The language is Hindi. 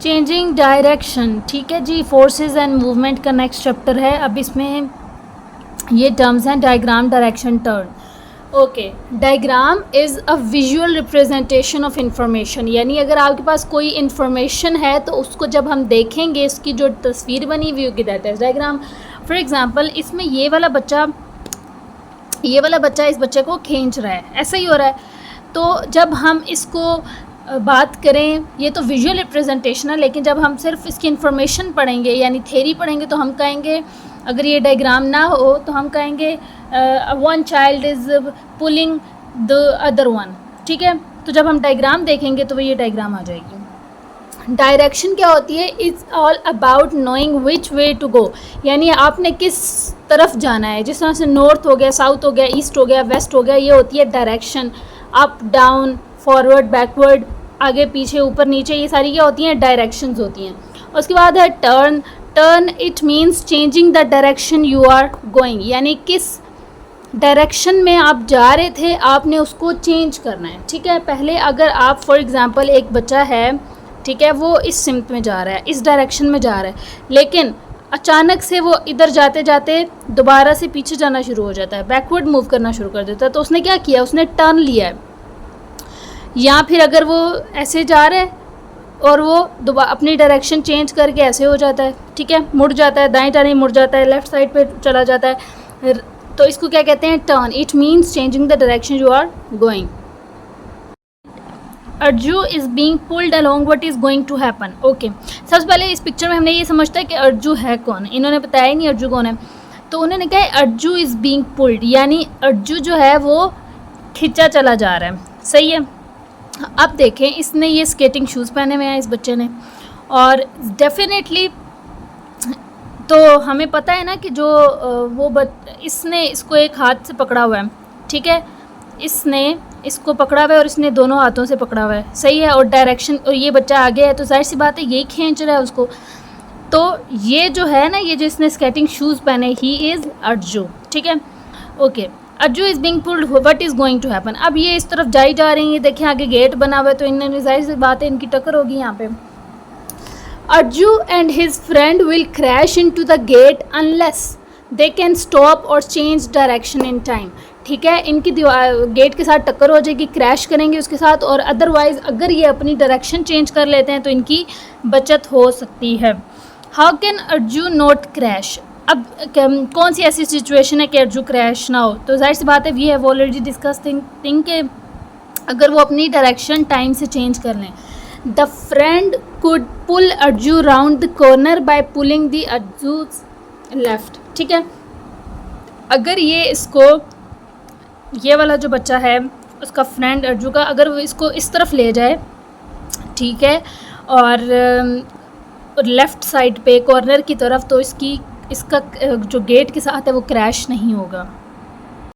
चेंजिंग डायरेक्शन, ठीक है जी, फोर्सेस एंड मूवमेंट का नेक्स्ट चैप्टर है। अब इसमें ये टर्म्स हैं diagram, direction, turn. Okay, diagram is a visual representation of information, यानी अगर आपके पास कोई इन्फॉर्मेशन है तो उसको जब हम देखेंगे, इसकी जो तस्वीर बनी हुई होगी, that is diagram. For example इसमें ये वाला बच्चा इस बच्चे को खींच रहा है, ऐसा ही हो रहा है। तो जब हम इसको बात करें, ये तो विजुअल रिप्रेजेंटेशन है, लेकिन जब हम सिर्फ इसकी इन्फॉर्मेशन पढ़ेंगे यानी थ्योरी पढ़ेंगे तो हम कहेंगे, अगर ये डायग्राम ना हो तो हम कहेंगे one child is pulling the other one, ठीक है। तो जब हम डायग्राम देखेंगे तो ये डायग्राम आ जाएगी। डायरेक्शन क्या होती है? It's all about knowing which way to go, यानी आपने किस तरफ जाना है। जिस तरह से नॉर्थ हो गया, साउथ हो गया, ईस्ट हो गया, वेस्ट हो गया, ये होती है direction. Up down, forward, backward, आगे पीछे, ऊपर नीचे, ये सारी क्या होती हैं? डायरेक्शंस होती हैं। उसके बाद है turn. Turn it means changing the direction you are going, यानी किस डायरेक्शन में आप जा रहे थे आपने उसको चेंज करना है, ठीक है। पहले अगर आप फॉर एग्ज़ाम्पल एक बच्चा है, ठीक है, वो इस सिमत में जा रहा है, इस डायरेक्शन में जा रहा है, लेकिन अचानक से वो इधर जाते जाते दोबारा से पीछे जाना शुरू हो जाता है, बैकवर्ड मूव करना शुरू कर देता है। तो उसने क्या किया? उसने टर्न लिया है। या फिर अगर वो ऐसे जा रहा है और वो दोबारा अपनी डायरेक्शन चेंज करके ऐसे हो जाता है, ठीक है, मुड़ जाता है, दाएं जाने मुड़ जाता है, लेफ़्ट साइड पे चला जाता है, तो इसको क्या कहते हैं? Turn. It means changing the direction you are going. Arju is being pulled along, what is going to happen. Okay, सबसे पहले इस पिक्चर में हमने ये समझता है कि अर्जू है कौन। इन्होंने बताया ही नहीं अर्जू कौन है, तो उन्होंने कहा अर्जू इज़ बीइंग पुल्ड, यानी अर्जू जो है वो खिंचा चला जा रहा है, सही है। अब देखें, इसने ये स्केटिंग शूज़ पहने हुए हैं इस बच्चे ने, और डेफिनेटली तो हमें पता है ना कि जो इसने इसको एक हाथ से पकड़ा हुआ है, ठीक है, इसने इसको पकड़ा हुआ है और इसने दोनों हाथों से पकड़ा हुआ है, सही है। और डायरेक्शन, और ये बच्चा आगे है तो जाहिर सी बात है यही खींच रहा है उसको। तो ये जो है ना, ये जो इसने स्केटिंग शूज़ पहने, ही इज़ अर्जू, ठीक है। Okay, Arju is being pulled, what is going to happen. अब ये इस तरफ जाई जा रही है, देखिए आगे गेट बना हुआ है, तो इन्होंने जाहिर सी बात है इनकी टक्कर होगी यहाँ पे। Arju and his friend will crash into the gate unless they can stop or change direction in time, ठीक है। इनकी गेट के साथ टक्कर हो जाएगी, क्रैश करेंगे उसके साथ, और अदरवाइज़ अगर ये अपनी डायरेक्शन चेंज कर लेते हैं तो इनकी बचत हो सकती है। How can Arju not crash. अब कौन सी ऐसी सिचुएशन है कि अर्जू क्रैश ना हो? तो जाहिर सी बात है, we have already discuss thing के अगर वो अपनी डायरेक्शन टाइम से चेंज कर लें। The friend could pull Arju round the corner by pulling the Arju's left, ठीक है। अगर ये इसको, ये वाला जो बच्चा है उसका फ्रेंड अर्जू का, अगर वो इसको इस तरफ ले जाए, ठीक है, और लेफ़्ट साइड पे कॉर्नर की तरफ, तो इसका जो गेट के साथ है वो क्रैश नहीं होगा।